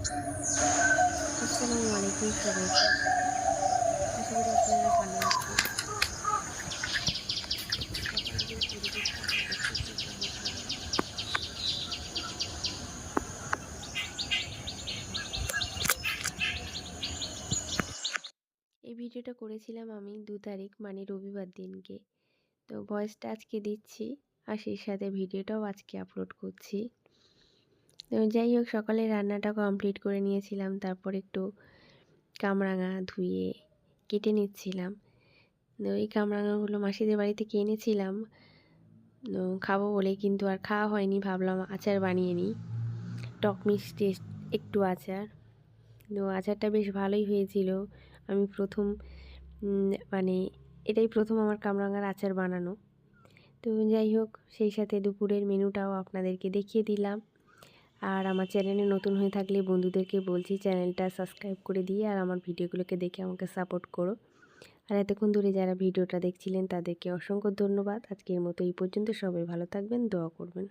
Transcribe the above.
আসসালামু আলাইকুম সবাইকে। আশা করি আপনারা ভালো আছেন। সকালের এই পরিবেশটা আপনাদেরকে একটু উপভোগ করাই। এই ভিডিওটা করেছিলাম আমি 2 তারিখ মানে রবিবার দিনকে। তো ভয়েসটা আজকে দিচ্ছি আর সেই সাথে ভিডিওটাও আজকে আপলোড করছি। তো যাই হোক, সকালে রান্নাটা কমপ্লিট করে নিয়েছিলাম। তারপর একটু কামরাঙা ধুয়ে কেটে নিচ্ছিলাম। তো এই কামরাঙাগুলো মাসিদের বাড়ি থেকে এনেছিলাম খাবো বলে, কিন্তু আর খাওয়া হয়নি। ভাবলাম আচার বানিয়ে নিই, টক মিষ্টি একটু আচার। তো আচারটা বেশ ভালোই হয়েছিল। আমি প্রথম মানে এটাই প্রথম আমার কামরাঙার আচার বানানো। তো যাই হোক, সেই সাথে দুপুরের মেনুটাও আপনাদেরকে দেখিয়ে দিলাম। আর আমার চ্যানেলে নতুন হয়ে থাকলে বন্ধুদেরকে বলছি চ্যানেলটা সাবস্ক্রাইব করে দিয়ে আর আমার ভিডিওগুলোকে দেখে আমাকে সাপোর্ট করো। আর এতক্ষণ ধরে যারা ভিডিওটা দেখছিলেন তাদেরকে অসংখ্য ধন্যবাদ। আজকের মতো এই পর্যন্ত। সবাই ভালো থাকবেন, দোয়া করবেন।